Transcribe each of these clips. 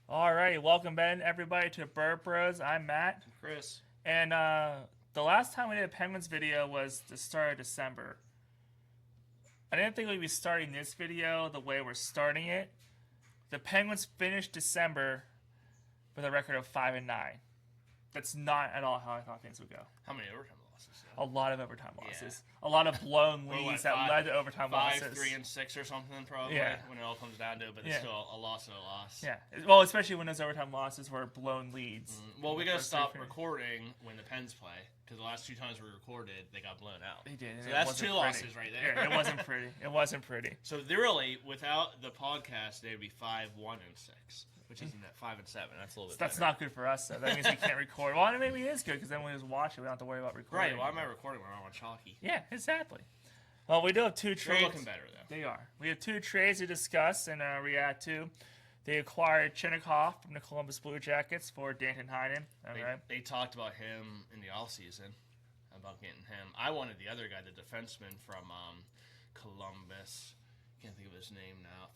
Alrighty, welcome Ben, everybody, to Bird Bros. I'm Matt, Chris. and the last time we did a Penguins video was the start of December. I didn't think we'd be starting this video the way we're starting it. The Penguins finished December with a record of 5-9. That's not at all how I thought things would go. How many overtime losses? A lot of overtime losses, a lot of blown leads that led to overtime losses. 5, 3, and 6 or something, probably. Yeah. When it all comes down to it, but it's still a loss and a loss. Yeah, well, especially when those overtime losses were blown leads. Well, we gotta stop recording when the Pens play because the last 2 times we recorded, they got blown out. They did. So that's 2 losses right there. Yeah, it wasn't pretty. It wasn't pretty. So really, without the podcast, they'd be 5, 1, and 6. Which isn't that 5 and 7? That's a little bit. That's better. not good for us, though. That means we can't record. Well, maybe it is good because then we just watch it. We don't have to worry about recording. Right. Why am I recording when I'm on Chalky? Yeah, exactly. Well, we do have 2 trades. They're looking better though. They are. We have 2 trades to discuss and react to. They acquired Chinnikov from the Columbus Blue Jackets for Danton Heinen. They talked about him in the offseason, about getting him. I wanted the other guy, the defenseman from Columbus. Can't think of his name now.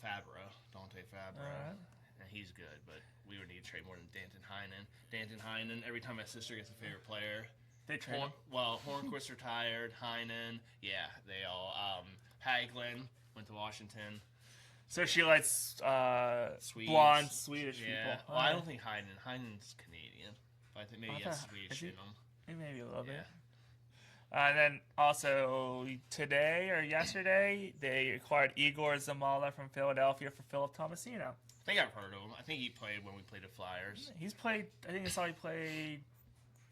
Dante Fabro. And he's good, but we would need to trade more than Danton Heinen. Danton Heinen, every time my sister gets a favorite player, they trade him. Well, Hornquist retired, Heinen, yeah, they all. Hagelin went to Washington. So she likes Swedes. blonde Swedish people. Well, I don't think Heinen's Canadian, but I think maybe he has Swedish in him. Maybe a little bit. And then also today or yesterday, they acquired Igor Zamala from Philadelphia for Philip Tomasino. I think I've heard of him. I think he played when we played the Flyers. He's played, I think I saw he played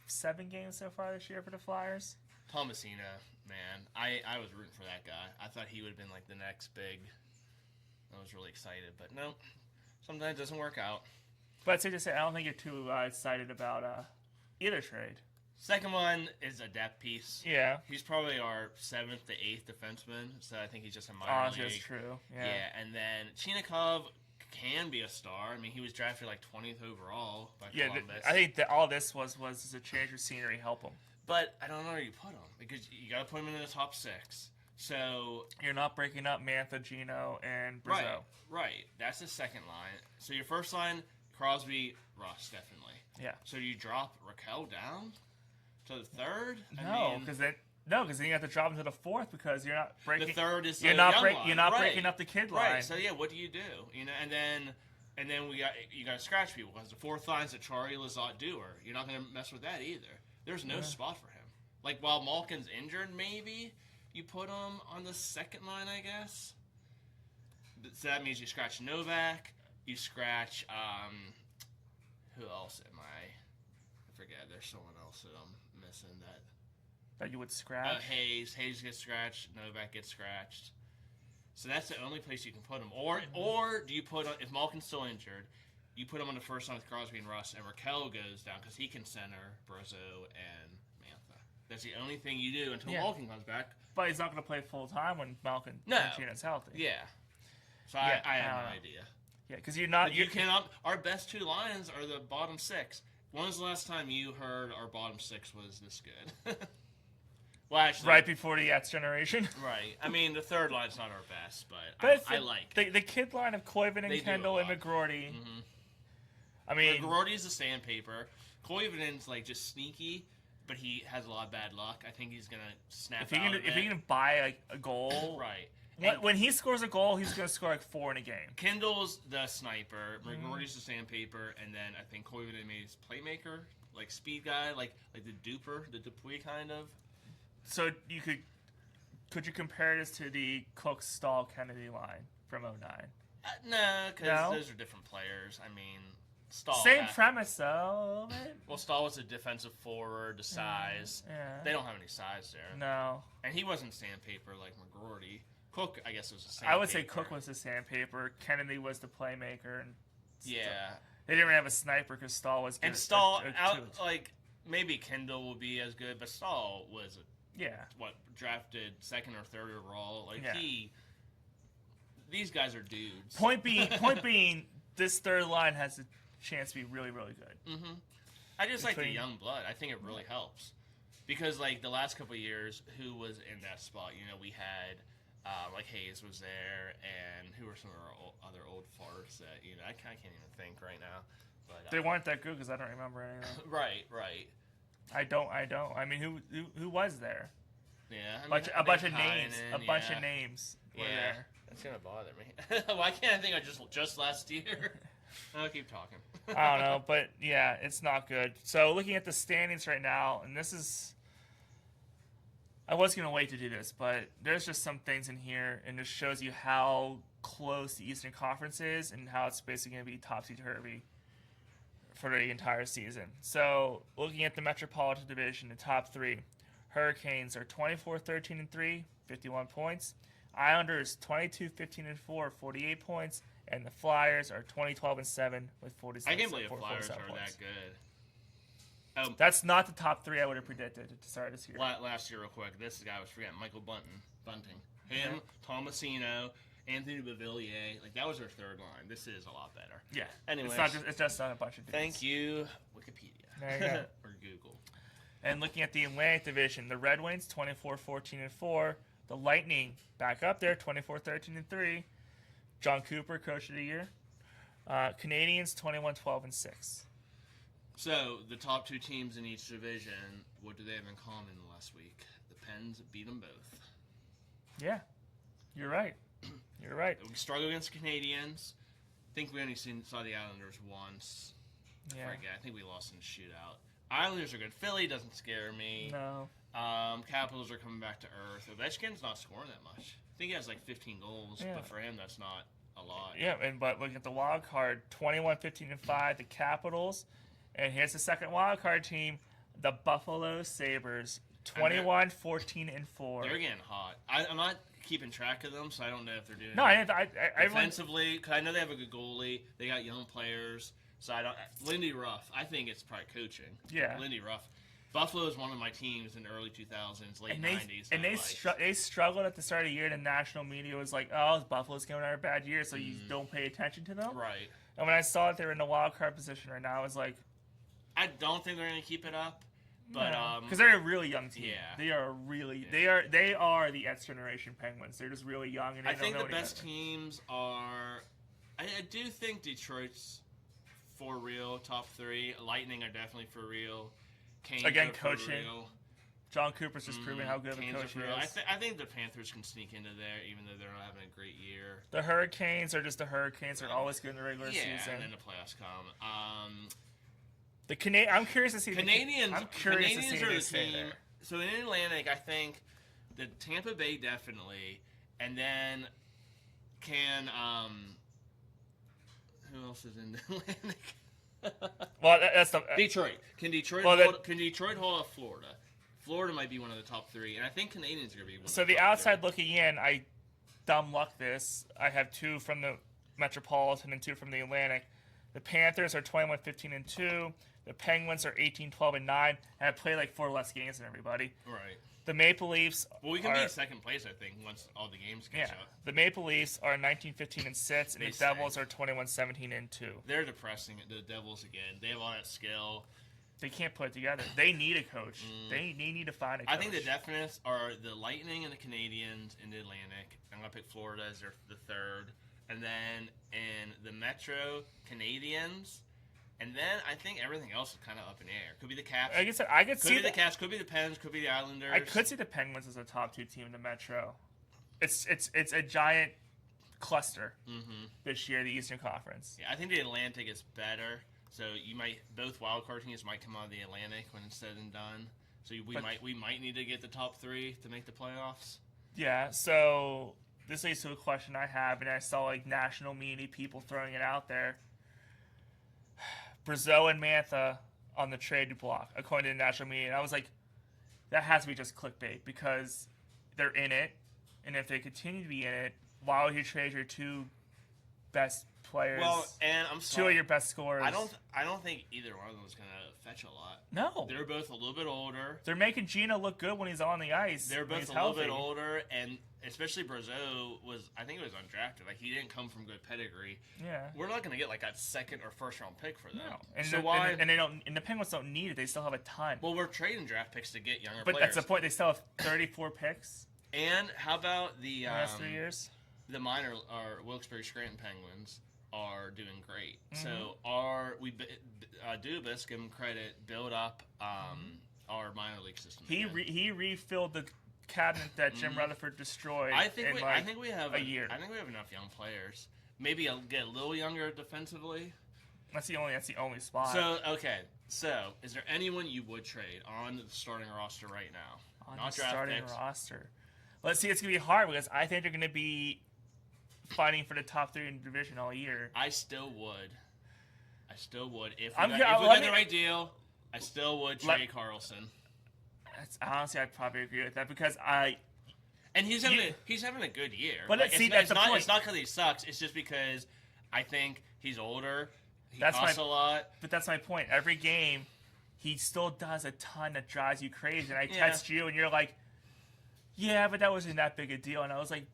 7 games so far this year for the Flyers. Tomasino, man. I was rooting for that guy. I thought he would have been like the next big. I was really excited, but no. Sometimes it doesn't work out. But it's safe to say, I don't think you're too excited about either trade. Second one is a depth piece. Yeah. He's probably our 7th to 8th defenseman, so I think he's just a minor league. That's true. Yeah, and then Chinnikov can be a star. I mean, he was drafted like 20th overall by Columbus. I think that all this was a change of scenery, help him. But I don't know where you put him because you got to put him in the top 6. So you're not breaking up Mantha, Gino, and Brazeau. Right. That's the second line. So your first line, Crosby, Russ, definitely. Yeah. So do you drop Raquel down to the third? No, because then you have to drop him to the 4th because you're not breaking. The third is you're not breaking up the kid line. Right. So yeah, what do? You know, and then you got to scratch people because the 4th line's a Charlie Lizotte Dewar. You're not going to mess with that either. There's no spot for him. Like while Malkin's injured, maybe you put him on the second line, I guess. So that means you scratch Novak. You scratch who else am I forget. There's someone else that I'm missing that you would scratch. Hayes gets scratched. Novak gets scratched. So that's the only place you can put him. Or do you put if Malkin's still injured, you put him on the first line with Crosby and Russ, and Raquel goes down because he can center Brazeau and Mantha. That's the only thing you do until Malkin comes back. But he's not going to play full time when Malkin is healthy. Yeah. So I have no idea. Yeah, because you're not. You cannot. Our best 2 lines are the bottom 6. When was the last time you heard our bottom 6 was this good? Well, actually, right before the X generation. Right. I mean, the third line's not our best, but I like the kid line of Koivunen and Kendall and McGroarty. Mm-hmm. I mean, McGroarty's a sandpaper. Koivunen's like just sneaky, but he has a lot of bad luck. I think he's gonna snap. If he can buy a goal, right. When he scores a goal, he's gonna score like 4 in a game. Kendall's the sniper. McGroarty's the sandpaper, and then I think Koivunen is playmaker, like speed guy, like the Duper, the Dupuis kind of. So could you compare this to the Cook, Stahl, Kennedy line from 09? No, because those are different players. I mean, Stahl. Same premise though. Well, Stahl was a defensive forward, the size. Yeah. They don't have any size there. No. And he wasn't sandpaper like McGroarty. Cook, I guess, was a sandpaper. I would say Cook was the sandpaper. Kennedy was the playmaker. And yeah. They didn't really have a sniper because Stahl was good. And Stahl, like, maybe Kendall will be as good, but Stahl was drafted 2nd or 3rd overall. Like, these guys are dudes. Point being, this third line has a chance to be really, really good. Mm-hmm. I just like the young blood. I think it really helps. Because, like, the last couple of years, who was in that spot? You know, we had Like Hayes was there, and who were some of our other old farts that I can't even think right now. But They weren't that good because I don't remember any of them. right. I don't. I mean, who was there? Yeah, A bunch of names. A bunch of names were there. That's gonna bother me. Why can't I think of just last year? I'll keep talking. I don't know, but yeah, it's not good. So looking at the standings right now, and this is, I was gonna wait to do this, but there's just some things in here, and this shows you how close the Eastern Conference is, and how it's basically gonna be topsy-turvy for the entire season. So looking at the Metropolitan Division, the top three, Hurricanes are 24-13-3, 51 points. Islanders 22-15-4, 48 points, and the Flyers are 20-12-7 with 46. I can't believe the Flyers are that good. That's not the top three I would have predicted to start this year. Last year, real quick, this guy I was forgetting, Michael Bunting. Him, Tomasino, Anthony Beauvillier, like that was their third line. This is a lot better. Yeah. Anyways, it's just not a bunch of dudes. Thank you, Wikipedia. There you go. Or Google. And looking at the Atlantic Division, the Red Wings 24-14-4, the Lightning back up there 24-13-3. John Cooper, Coach of the Year. Canadians 21-12-6. So the top two teams in each division, what do they have in common last week? The Pens beat them both. Yeah, you're right. You're right. We struggled against the Canadians. I think we only saw the Islanders once. Yeah. I think we lost in the shootout. Islanders are good. Philly doesn't scare me. No. Capitals are coming back to earth. Ovechkin's not scoring that much. I think he has like 15 goals, Yeah. but for him, that's not a lot. Yeah, but look at the wild card, 21-15-5, the Capitals. And here's the second wild card team, the Buffalo Sabres, 21-14-4. They're getting hot. I'm not keeping track of them, so I don't know if they're doing. No, I defensively, because I know they have a good goalie. They got young players, so I don't. Lindy Ruff, I think it's probably coaching. Yeah, Lindy Ruff. Buffalo is one of my teams in the early 2000s, late 90s. And they struggled at the start of the year. The national media was like, "Oh, Buffalo's going on a bad year, so you don't pay attention to them." Right. And when I saw that they were in the wild card position right now, I was like, I don't think they're going to keep it up. But because they're a really young team. Yeah. They are really they are the X generation Penguins. They're just really young, and I think the best teams are. I do think Detroit's for real, top three. Lightning are definitely for real. Canes again, are coaching. for real. John Cooper's just proving how good of a Canes coach he are for real. is. I think the Panthers can sneak into there, even though they're not having a great year. The Hurricanes are just the Hurricanes. They're always good in the regular season. And then the playoffs come. I'm curious to see Canadians. I'm curious Canadians to see are they the stay team. there. So in Atlantic, I think the Tampa Bay definitely, and then can who else is in the Atlantic? Well, that's the Detroit. Can Detroit hold off Florida? Florida might be one of the top three, and I think Canadians are going to be one. So of the the top outside three. looking in, I dumb luck this. I have two from the Metropolitan and two from the Atlantic. The Panthers are 21-15-2. The Penguins are 18-12-9, and have played like 4 less games than everybody. Right. The Maple Leafs. Well, we can be in second place, I think, once all the games catch up. The Maple Leafs are 19-15-6, and the Devils are 21-17-2. They're depressing. The Devils again. They have all that skill. They can't put it together. They need a coach. They need to find a coach. I think the definites are the Lightning and the Canadians in the Atlantic. I'm going to pick Florida as the third. And then in the Metro, Canadians. And then I think everything else is kind of up in the air. Could be the Caps. Like I said, I could see the Caps. Could be the Pens. Could be the Islanders. I could see the Penguins as a top 2 team in the Metro. It's a giant cluster this year, the Eastern Conference. Yeah, I think the Atlantic is better. So both wildcard teams might come out of the Atlantic when it's said and done. So we might need to get the top 3 to make the playoffs. Yeah. So this leads to a question I have, and I saw like national media people throwing it out there. Brazeau and Mantha on the trade block, according to the national media. And I was like, that has to be just clickbait because they're in it. And if they continue to be in it, why would you trade your 2 best players? Well, and I'm sorry. 2 of your best scorers. I don't think either one of them is going to fetch a lot. No. They're both a little bit older. They're making Gino look good when he's on the ice. They're both a little bit older, and especially Brazeau I think he was undrafted. Like, he didn't come from good pedigree. Yeah. We're not going to get like a second or first round pick for them. No. And so the Penguins don't need it. They still have a ton. Well, we're trading draft picks to get younger but players. that's the point. They still have 34 picks. And how about the last 3 years? the minor our Wilkes-Barre Scranton Penguins are doing great. Mm-hmm. So Dubas, give him credit, build up our minor league system. He refilled the cabinet that Jim Rutherford destroyed. I think we have a year. I think we have enough young players. Maybe get a little younger defensively. That's the only spot. So is there anyone you would trade on the starting roster right now? On Not the draft starting picks. roster. Let's see. It's gonna be hard because I think they're gonna be fighting for the top 3 in the division all year. I still would if we I'm got, go- if we let got me- the right deal. I still would trade Carlson. Honestly, I'd probably agree with that because And he's having a good year. But Like, see, it's that's the not point. it's not because he sucks. It's just because I think he's older. He That's costs a lot. But that's my point. Every game, he still does a ton that drives you crazy. And I text you, and you're like, "Yeah, but that wasn't that big a deal." And I was like,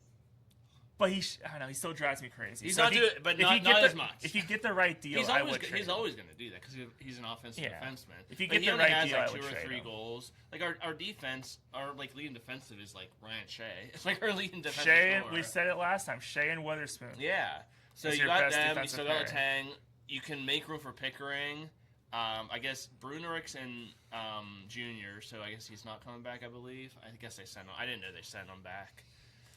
"But I don't know. He still drives me crazy." He's So not if doing, but not as much. If you get the right deal, He's I always would trade he's him. always going to do that because he's an offensive defenseman. If you But get he the only right has deal, like I would 2 or trade 3 him. goals. Like our defense, our like leading defensive is like Ryan Shea. It's like our leading defensive Shea, scorer. we said it last time. Shea and Witherspoon. Yeah. So Is you your got best them. You defensive still got pairing. Letang. You can make room for Pickering. I guess Brunerick's in junior, so I guess he's not coming back. I believe. I guess they sent him. I didn't know they sent him back.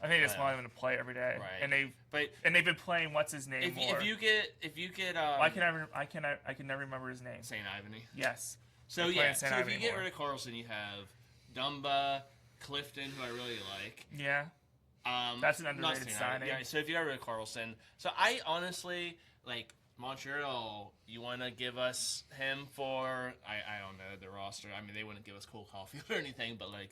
I think they just want him to play every day, Right. and they've been playing what's his name more. If you get I can never remember his name. St. Ivany. Yes. So They're yeah, playing so St. if Ivany you get more. rid of Carlson, you have Dumba, Clifton, who I really like. Yeah. That's an not underrated St. Ivany. signing. Yeah, so if you got rid of Carlson, so I honestly like Montreal. You want to give us him for I don't know the roster. I mean, they wouldn't give us Cole Caulfield or anything, but like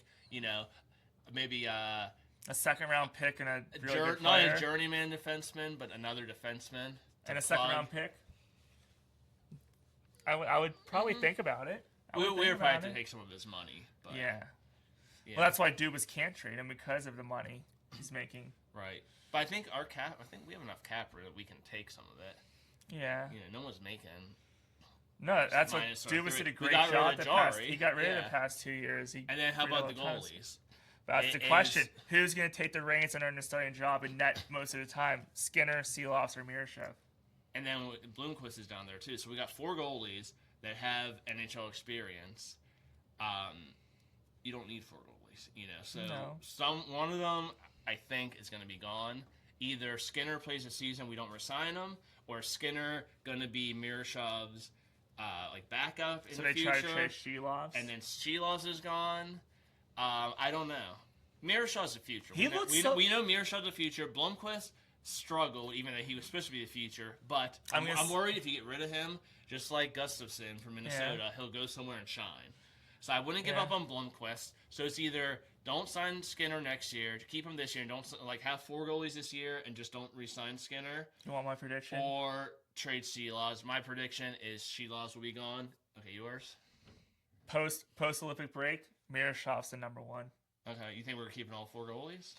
maybe A second round pick and a really good not player. a journeyman defenseman, but another defenseman And a second round pick. I would probably think about it. We would probably have to take some of his money. But, Yeah. Well, that's why Dubas can't trade him because of the money he's making. Right. But I think we have enough cap room that we can take some of it. Yeah. No one's making. No, that's what minus our Dubas three. did a We great got rid job of the past. Jari. He got rid of Yeah. the past 2 years. And then how about the goalies? That's the question. Who's going to take the reins and earn the starting job in net most of the time? Skinner, Seeloffs, or Miroshov? And then Bloomquist is down there too. So we got 4 goalies that have NHL experience. You don't need 4 goalies, So No. one of them I think is going to be gone. Either Skinner plays a season, we don't resign him, or Skinner going to be Miroshov's backup in So the they future. try to trade Shelovs? And then Shelovs is gone. I don't know. Miroshov's the future. We know Miroshov's the future. Blomqvist struggled, even though he was supposed to be the future. But I'm worried if you get rid of him, just like Gustafsson from Minnesota, he'll go somewhere and shine. So I wouldn't give up on Blomqvist. So it's either don't sign Skinner next year, keep him this year, and don't have 4 goalies this year, and just don't re-sign Skinner. You want my prediction? Or trade Shelovs. My prediction is Shelovs will be gone. Okay, yours? Post Olympic break, Miroshov's the number 1. Okay, you think we're keeping all 4 goalies?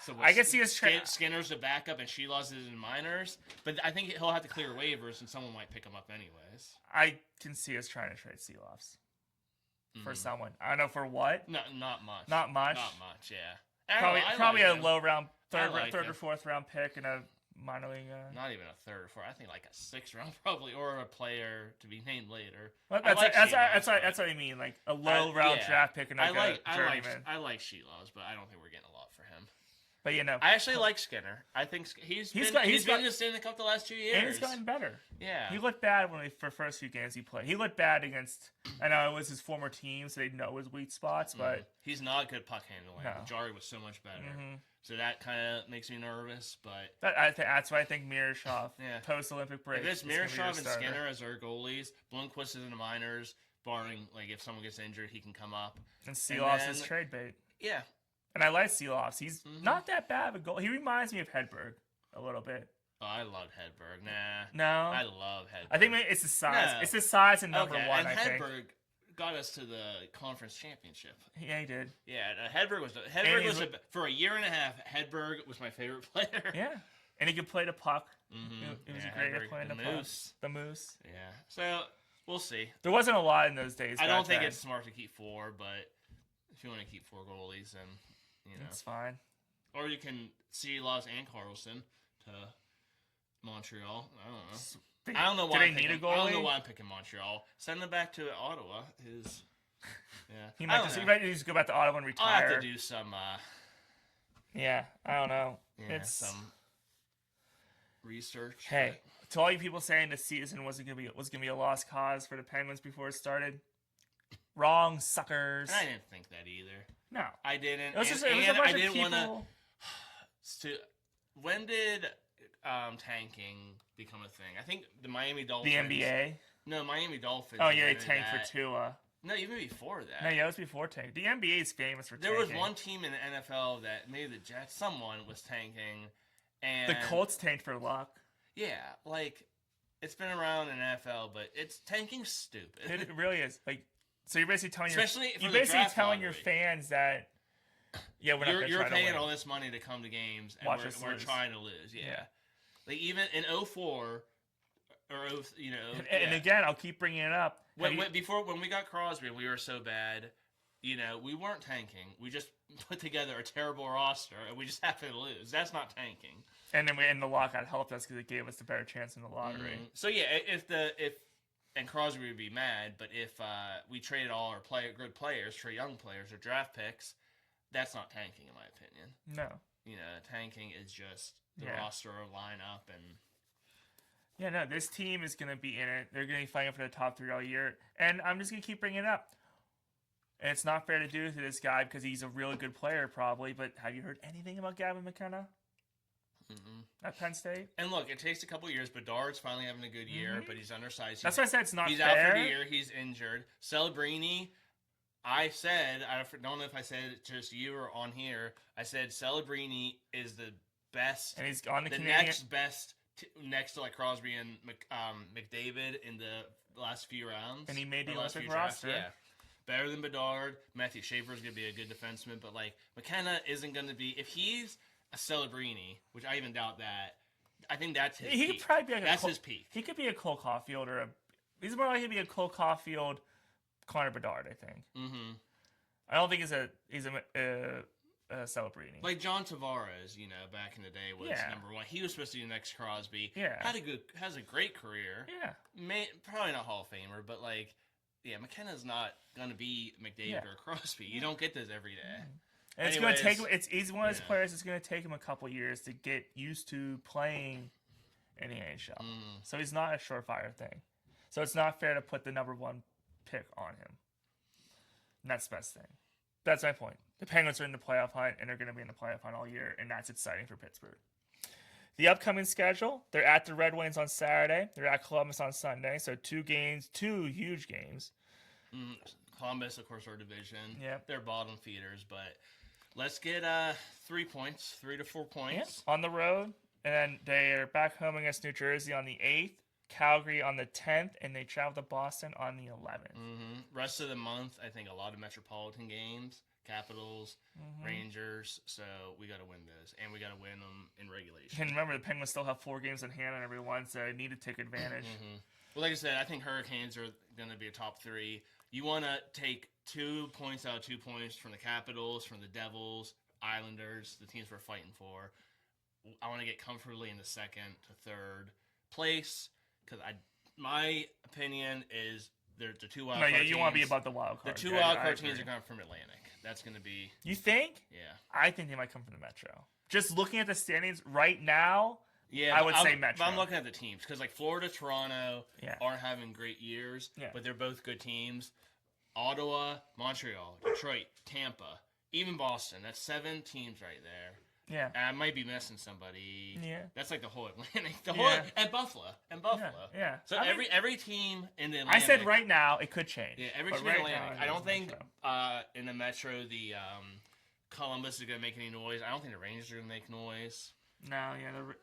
So I can see us Skinner's the backup and Shelovs is in minors, but I think he'll have to clear waivers and someone might pick him up anyways. I can see us trying to trade Seeloffs for someone. I don't know for what. No, not much. Not much. Not much. Yeah. Probably a him. low round third him. or fourth round pick and a minor league. Not even a third or fourth. I think like a 6th round probably, or a player to be named later. Well, I like Shelovs, that's what I mean. Like a low round draft pick and a journeyman. I like Shelovs, but I don't think we're getting a lot for him. But I actually like Skinner. I think he's been in the Stanley Cup the last 2 years. And he's gotten better. Yeah. He looked bad for first few games he played. He looked bad against. I know it was his former team, so they know his weak spots, but he's not good puck handling. No. Jari was so much better. So that kind of makes me nervous, but that's why I think Miroshov post Olympic break. If it's Miroshov and Skinner as our goalies, Blomqvist is in the minors, barring if someone gets injured, he can come up. And Seeloffs is trade bait. Yeah. And I like Seeloffs. He's not that bad of a goal. He reminds me of Hedberg a little bit. Oh, I love Hedberg. Nah. No. I love Hedberg. I think it's the size. No. It's the size and number 1, and I think. Hedberg got us to the conference championship. Yeah, he did. Yeah, Hedberg was for a year and a half. Hedberg was my favorite player. Yeah, and he could play the puck. It was great at playing the puck. The Moose. Yeah. So we'll see. There wasn't a lot in those days. I don't think it's smart to keep 4, but if you want to keep 4 goalies, then You know, That's fine. or you can see Loss and Carlson to Montreal. I don't know. I don't know why. Do they need a goalie? I don't know why I'm picking Montreal. Send them back to Ottawa. Yeah. He might just go back to Ottawa and retire. I'll have to do some. Yeah, I don't know. Yeah, It's some research. Hey, to all you people saying the season was gonna be a lost cause for the Penguins before it started, wrong, suckers. And I didn't think that either. No, I didn't. It was just a and bunch I of didn't people. want to. When did tanking become a thing? I think the Miami Dolphins. The NBA. No, Miami Dolphins. Oh yeah, they invented tanked that. for Tua. No, even before that. No, yeah, it was before tank. The NBA is famous for There tanking. was one team in the NFL that maybe the Jets, someone was tanking, and The Colts tanked for Luck. Yeah, like it's been around in NFL, but it's tanking's stupid. It really is. Like, so you're basically telling Especially for you're the basically draft telling your lottery. fans that we're not gonna You're try to paying win. all this money to come to games, and Watch us we're lose. trying to lose. Yeah. Yeah. Like even in 04 or And again, I'll keep bringing it up. when we got Crosby, we were so bad. We weren't tanking. We just put together a terrible roster, and we just happened to lose. That's not tanking. And then the lockout helped us because it gave us the better chance in the lottery. So yeah, and Crosby would be mad, but if we traded all our good players for young players or draft picks, that's not tanking in my opinion. No. Tanking is just the Yeah. roster or lineup and. Yeah, no, this team is going to be in it. They're going to be fighting for the top 3 all year. And I'm just going to keep bringing it up. And it's not fair to do to this guy because he's a really good player probably, but have you heard anything about Gavin McKenna at Penn State? And look, it takes a couple years. Bedard's finally having a good year, but he's undersized. That's why I said it's not he's fair. out for the year. He's injured. Celebrini, I don't know if I said it just to you or on here. I said Celebrini is the best. And he's on the Canadian. Next best, next to like Crosby and McDavid in the last few rounds. And he made the last Olympic few drafts. roster. Yeah. Better than Bedard. Matthew Schaefer is going to be a good defenseman, but like McKenna isn't going to be. If he's a Celebrini, which I even doubt that, I think that's his He peak. could probably be like That's his peak. He could be a Cole Caulfield or he's more likely to be a Cole Caulfield, Connor Bedard, I think. Mm-hmm. I don't think he's a Celebrini. Like John Tavares, back in the day was Yeah. number one. He was supposed to be the next Crosby. Yeah. Has a great career. Yeah. Probably not Hall of Famer, but like, yeah, McKenna's not gonna be McDavid Yeah. or Crosby. You don't get those every day. And it's Anyways, going to take. He's one of those yeah. players. It's going to take him a couple years to get used to playing in the NHL. So he's not a surefire thing. So it's not fair to put the number 1 pick on him. And that's the best thing. That's my point. The Penguins are in the playoff hunt, and they're going to be in the playoff hunt all year, and that's exciting for Pittsburgh. The upcoming schedule: they're at the Red Wings on Saturday. They're at Columbus on Sunday. So 2 huge games. Columbus, of course, our division. Yeah. They're bottom feeders, but let's get 3 points, 3 to 4 points. Yeah, on the road. And then they're back home against New Jersey on the 8th, Calgary on the 10th, and they travel to Boston on the 11th. Rest of the month, I think a lot of Metropolitan games, Capitals, Rangers. So we got to win those, and we got to win them in regulation. And remember, the Penguins still have 4 games in hand on everyone, so they need to take advantage. Well, like I said, I think Hurricanes are going to be a top 3. You want to take 2 points out of 2 points from the Capitals, from the Devils, Islanders, the teams we're fighting for. I want to get comfortably in the 2nd to 3rd place because my opinion is they're the 2 wild card teams. You want to be above the wild card. The 2 wild card teams are coming from Atlantic. That's going to be. You think? Yeah. I think they might come from the Metro. Just looking at the standings right now, yeah, I would say Metro. But I'm looking at the teams because like Florida, Toronto Yeah. aren't having great years, Yeah. but they're both good teams. Ottawa, Montreal, Detroit, Tampa, even Boston. That's 7 teams right there. Yeah. And I might be missing somebody. Yeah. That's like the whole Atlantic. Yeah. And Buffalo. Yeah. So I mean, every team in the Atlantic. I said right now, it could change. Yeah, every but team in right the Atlantic. now, I don't it think is Metro. in the Metro the Columbus is going to make any noise. I don't think the Rangers are going to make noise. No,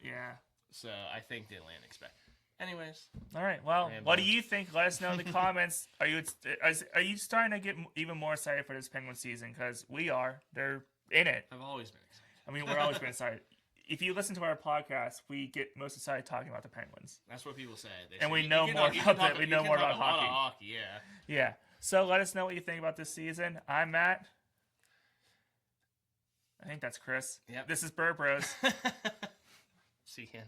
yeah. So I think the Atlantic's back. Anyways. All right. Well, what do you think? Let us know in the comments. Are you starting to get even more excited for this Penguin season? Because we are. They're in it. I've always been excited. I mean, we're always been excited. If you listen to our podcast, we get most excited talking about the Penguins. That's what people say. And we know more about that. We know more about hockey. A lot of hockey, yeah. Yeah. So let us know what you think about this season. I'm Matt. I think that's Chris. Yep. This is Burr Bros. See you.